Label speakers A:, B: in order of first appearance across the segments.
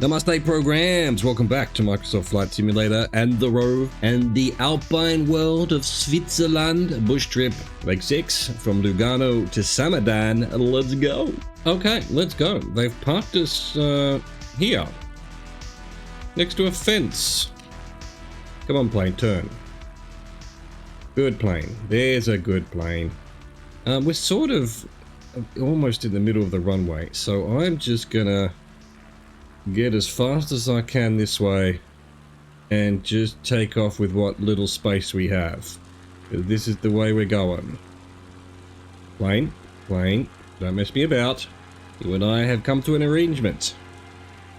A: Namaste programs, welcome back to Microsoft Flight Simulator and the Rove and the Alpine world of Switzerland. Bush trip, Lake 6, from Lugano to Samedan. Let's go. Okay, let's go. They've parked us here, next to a fence. Come on, plane, turn. Good plane. There's a good plane. We're sort of almost in the middle of the runway, so I'm just gonna get as fast as I can this way and just take off with what little space we have. This is the way we're going. Plane, don't mess me about. You and I have come to an arrangement.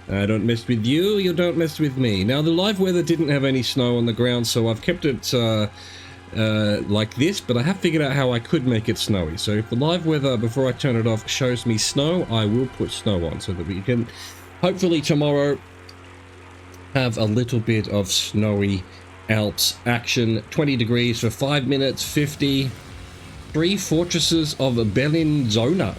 A: I don't mess with you, you don't mess with me. Now the live weather didn't have any snow on the ground, so I've kept it like this, but I have figured out how I could make it snowy. So if the live weather before I turn it off shows me snow, I will put snow on so that we can hopefully tomorrow have a little bit of snowy Alps action. 20 degrees for 5 minutes 50. 3 fortresses of Bellinzona.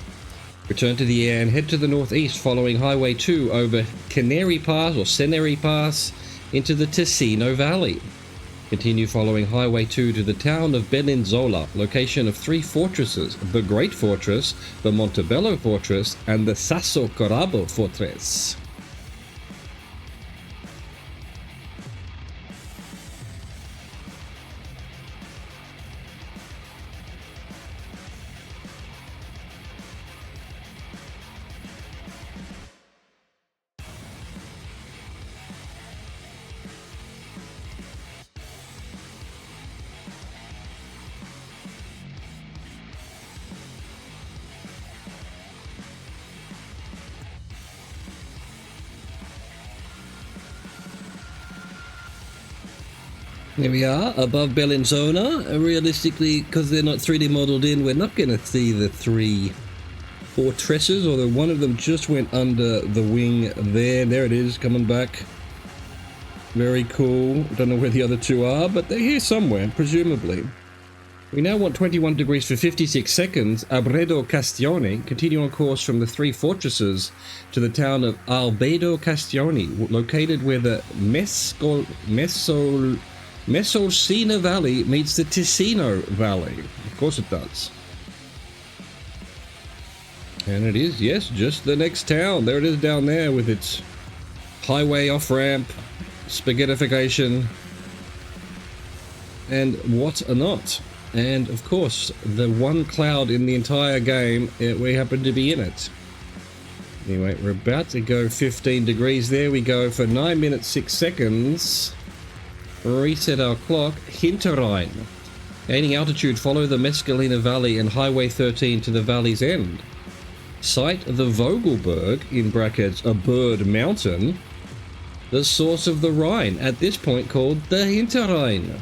A: Return to the air and head to the northeast following Highway 2 over Canary Pass or Seneri Pass into the Ticino Valley. Continue following Highway 2 to the town of Bellinzona, location of 3 fortresses, the Great Fortress, the Montebello Fortress, and the Sasso Corabo Fortress. Here we are, above Bellinzona. Realistically, because they're not 3D modeled in, we're not going to see the 3 fortresses, although one of them just went under the wing there. There it is, coming back. Very cool. Don't know where the other 2 are, but they're here somewhere, presumably. We now want 21 degrees for 56 seconds. Abredo Castione. Continue on course from the 3 fortresses to the town of Albedo Castione, located where the Messolcina Valley meets the Ticino Valley. Of course it does. And it is, yes, just the next town. There it is down there with its highway off-ramp, spaghettification, and what not. And, of course, the one cloud in the entire game, we happen to be in it. Anyway, we're about to go 15 degrees. There we go for 9 minutes 6 seconds. Reset our clock. Hinterrhein. Gaining altitude, follow the Mescalina Valley and Highway 13 to the valley's end. Sight the Vogelberg, in brackets, a bird mountain, the source of the Rhine, at this point called the Hinterrhein.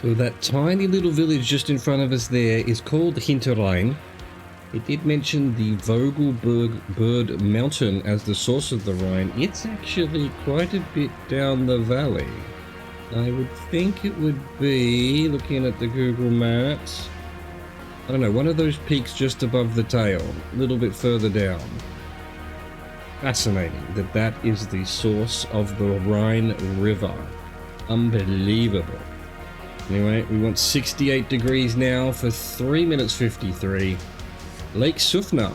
A: So that tiny little village just in front of us there is called Hinterrhein. It did mention the Vogelberg Bird Mountain as the source of the Rhine. It's actually quite a bit down the valley. I would think it would be, looking at the Google Maps, I don't know, one of those peaks just above the tail, a little bit further down. Fascinating that that is the source of the Rhine River. Unbelievable. Anyway, we want 68 degrees now for 3 minutes 53. Lake Sufna.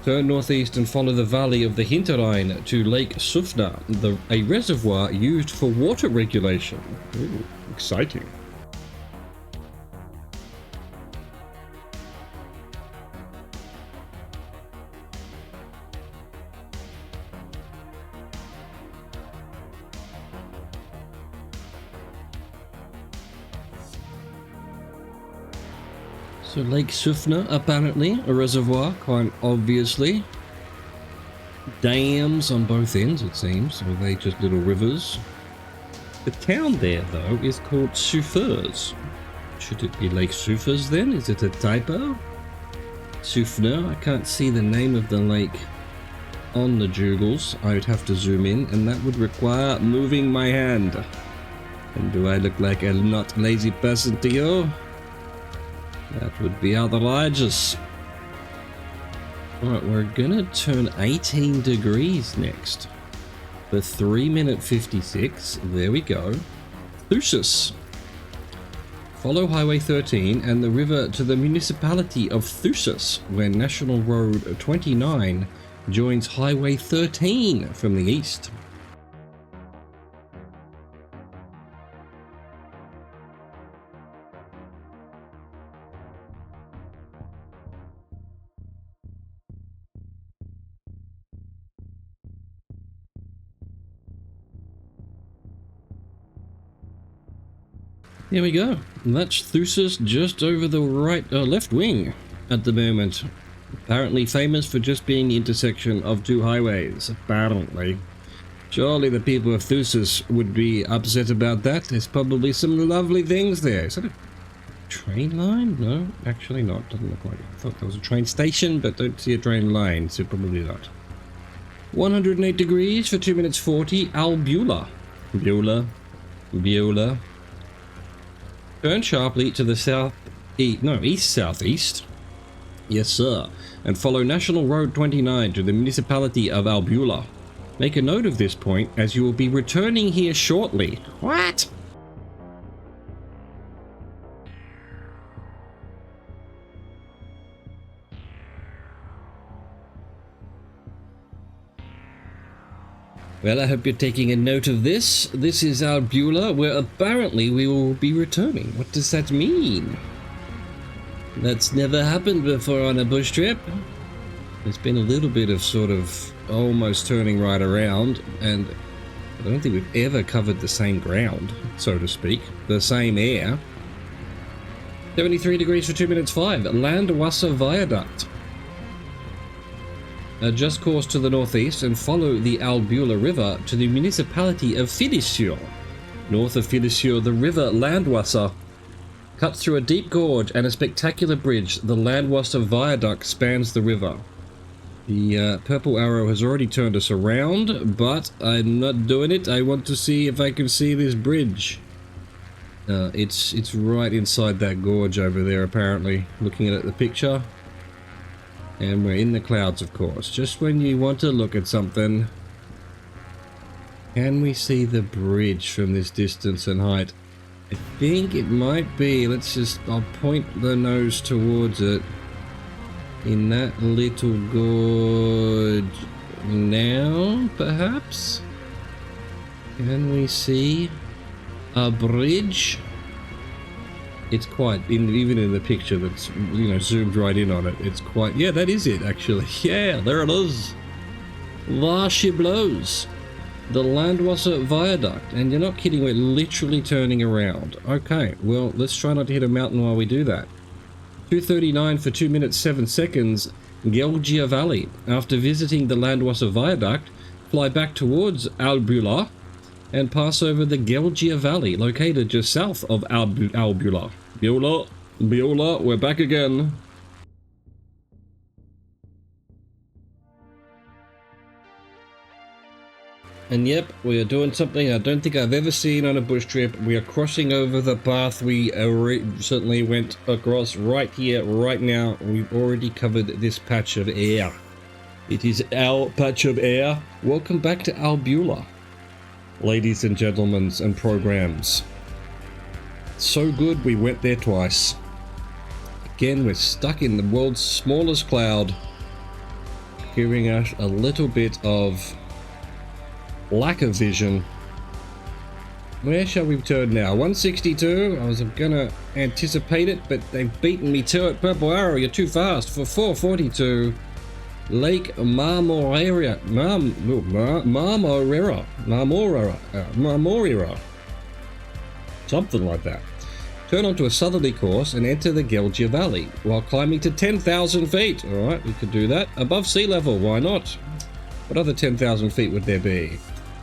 A: Turn northeast and follow the valley of the Hinterrhein to Lake Sufna, a reservoir used for water regulation. Ooh, exciting. So Lake Sufna, apparently, a reservoir, quite obviously. Dams on both ends, it seems, or are they just little rivers? The town there, though, is called Sufers. Should it be Lake Sufers then? Is it a typo? Sufna, I can't see the name of the lake on the Joogles. I would have to zoom in, and that would require moving my hand. And do I look like a not lazy person to you? That would be outrageous. Alright, we're gonna turn 18 degrees next. For 3 minute 56, there we go. Thusis. Follow Highway 13 and the river to the municipality of Thusis, where National Road 29 joins Highway 13 from the east. Here we go. That's Thusis just over the left wing at the moment. Apparently famous for just being the intersection of two highways, apparently. Surely the people of Thusis would be upset about that. There's probably some lovely things there. Is that a train line? No, actually not. Doesn't look like it. I thought there was a train station, but don't see a train line, so probably not. 108 degrees for 2 minutes 40. Albula. Beulah. Turn sharply to the east-southeast. Yes, sir. And follow National Road 29 to the municipality of Albula. Make a note of this point, as you will be returning here shortly. What? Well, I hope you're taking a note of this. This is Albula, where apparently we will be returning. What does that mean? That's never happened before on a bush trip. There's been a little bit of sort of almost turning right around, and I don't think we've ever covered the same ground, so to speak. The same air. 73 degrees for 2 minutes 5. Landwasser Viaduct. Adjust course to the northeast and follow the Albula River to the municipality of Filisur. North of Filisur, the river Landwasser cuts through a deep gorge and a spectacular bridge. The Landwasser Viaduct spans the river. The purple arrow has already turned us around, but I'm not doing it. I want to see if I can see this bridge. It's right inside that gorge over there, apparently, looking at the picture. And we're in the clouds, of course. Just when you want to look at something. Can we see the bridge from this distance and height? I think it might be. I'll point the nose towards it. In that little gorge now, perhaps? Can we see a bridge? It's quite, even in the picture that's, zoomed right in on it, it's quite, yeah, that is it, actually. Yeah, there it is. There she blows. The Landwasser Viaduct. And you're not kidding, we're literally turning around. Okay, well, let's try not to hit a mountain while we do that. 2:39 for 2 minutes 7 seconds, Gelgia Valley. After visiting the Landwasser Viaduct, fly back towards Albula and pass over the Gelgia Valley, located just south of Albula. Beulah, we're back again. And yep, we are doing something I don't think I've ever seen on a bush trip. We are crossing over the path we certainly went across right here, right now. We've already covered this patch of air. It is our patch of air. Welcome back to Albula, ladies and gentlemen and programs. So good we went there twice. Again, we're stuck in the world's smallest cloud, giving us a little bit of lack of vision. Where shall we turn now? 162. I was gonna anticipate it, but they've beaten me to it. Purple arrow, you're too fast. For 442. Lake Marmorera. Marmorera. Something like that. Turn onto a southerly course and enter the Gelgia Valley while climbing to 10,000 feet. Alright, we could do that. Above sea level, why not? What other 10,000 feet would there be?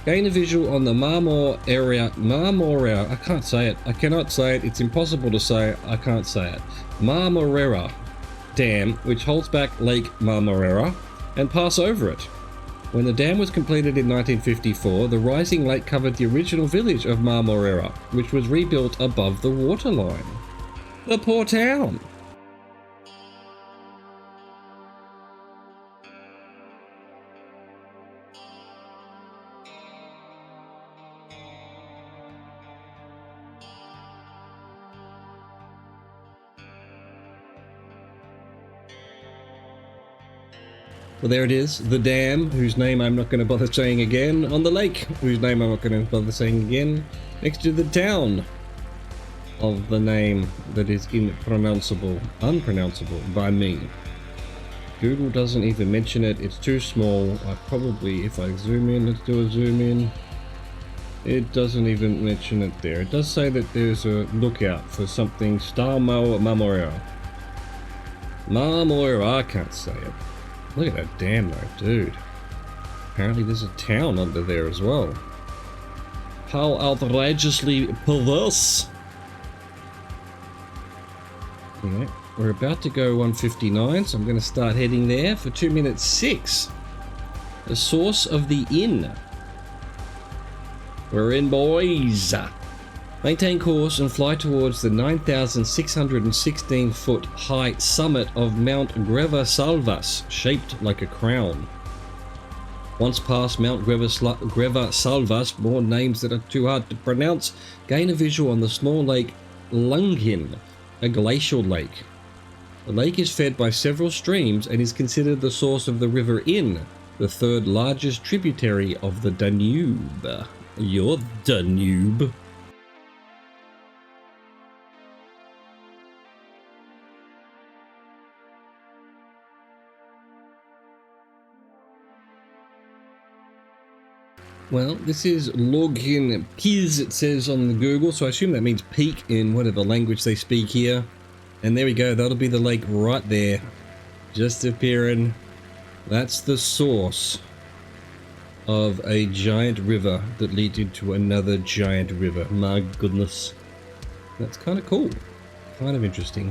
A: Gain a visual on the Marmorera, I can't say it. I cannot say it. It's impossible to say. I can't say it. Marmorera Dam, which holds back Lake Marmorera, and pass over it. When the dam was completed in 1954, the rising lake covered the original village of Marmorera, which was rebuilt above the waterline. The poor town! Well, there it is, the dam, whose name I'm not going to bother saying again, on the lake, whose name I'm not going to bother saying again, next to the town of the name that is unpronounceable by me. Google doesn't even mention it, it's too small. I probably, if I zoom in, let's do a zoom in, it doesn't even mention it there. It does say that there's a lookout for something, Marmorera. Marmorera, I can't say it. Look at that dam though, dude. Apparently there's a town under there as well. How outrageously perverse. Alright, we're about to go 159, so I'm going to start heading there for 2 minutes 6. The source of the inn. We're in, boys. Maintain course and fly towards the 9,616 foot high summit of Mount Greva Salvas, shaped like a crown. Once past Mount Greva Salvas, more names that are too hard to pronounce, gain a visual on the small lake Lungin, a glacial lake. The lake is fed by several streams and is considered the source of the River Inn, the third largest tributary of the Danube. Your Danube. Well, this is Login Piz, it says on the Google, so I assume that means peak in whatever language they speak here. And there we go, that'll be the lake right there, just appearing. That's the source of a giant river that leads into another giant river. My goodness. That's kind of cool, kind of interesting.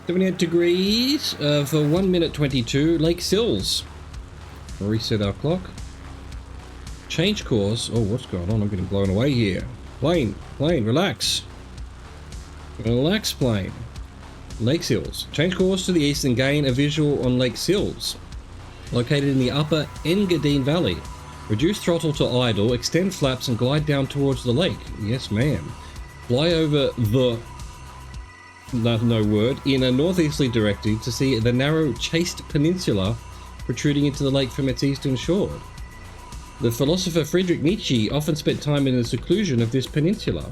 A: 78 degrees for 1 minute 22, Lake Sills. Reset our clock. Change course. Oh, what's going on? I'm getting blown away here. Plane, relax. Relax, plane. Lake Sills. Change course to the east and gain a visual on Lake Sills, located in the upper Engadine Valley. Reduce throttle to idle, extend flaps and glide down towards the lake. Yes, ma'am. Fly over the... no word. In a northeasterly direction to see the narrow Chaste Peninsula protruding into the lake from its eastern shore. The philosopher Friedrich Nietzsche often spent time in the seclusion of this peninsula.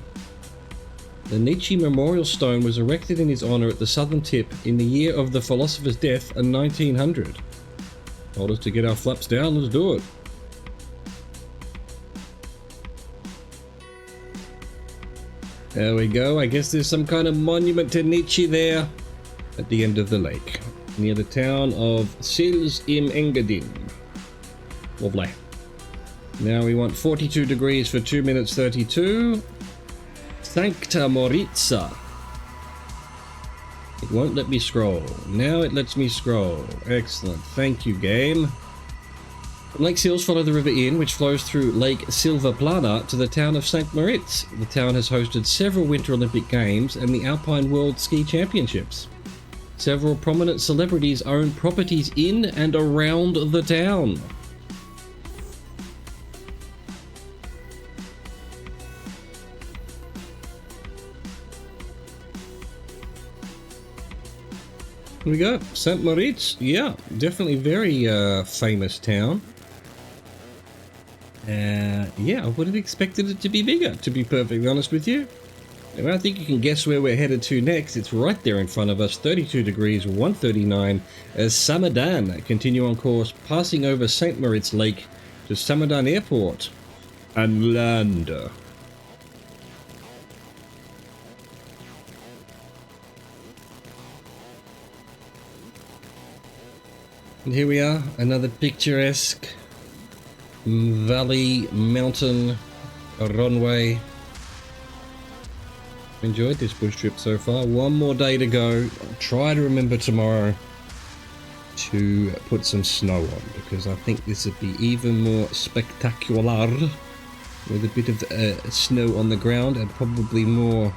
A: The Nietzsche Memorial Stone was erected in his honor at the southern tip in the year of the philosopher's death in 1900. Told us to get our flaps down, let's do it. There we go, I guess there's some kind of monument to Nietzsche there at the end of the lake, near the town of Sils im Engadin. Lovely. Now we want 42 degrees for 2 minutes 32. Sancta Moritza. It won't let me scroll. Now it lets me scroll. Excellent. Thank you, game. From Lake Sills, follow the River Inn, which flows through Lake Silvaplana to the town of St. Moritz. The town has hosted several Winter Olympic Games and the Alpine World Ski Championships. Several prominent celebrities own properties in and around the town. Here we go, St. Moritz, yeah, definitely very famous town. Yeah, I would have expected it to be bigger, to be perfectly honest with you. And I think you can guess where we're headed to next. It's right there in front of us, 32 degrees, 139, as Samedan. Continue on course, passing over St. Moritz Lake to Samedan Airport and land. And here we are, another picturesque valley, mountain, runway. Enjoyed this bush trip so far. One more day to go. I'll try to remember tomorrow to put some snow on, because I think this would be even more spectacular with a bit of snow on the ground, and probably more.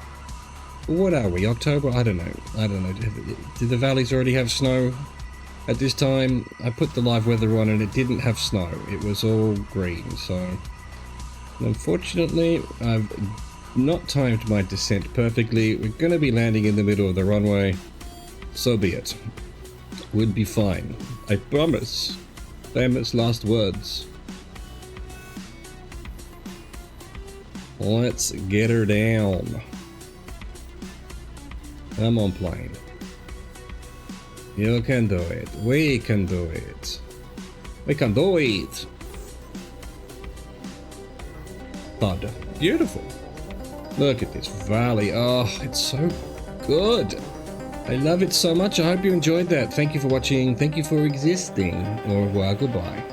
A: What are we, October? I don't know. Do the valleys already have snow at this time? I put the live weather on and it didn't have snow. It was all green, so unfortunately I've not timed my descent perfectly. We're going to be landing in the middle of the runway. So be it. Would be fine. I promise. Famous last words. Let's get her down. Come on, plane. You can do it. We can do it. We can do it. Thud. Beautiful. Look at this valley. Oh, it's so good. I love it so much. I hope you enjoyed that. Thank you for watching. Thank you for existing. Au revoir. Goodbye.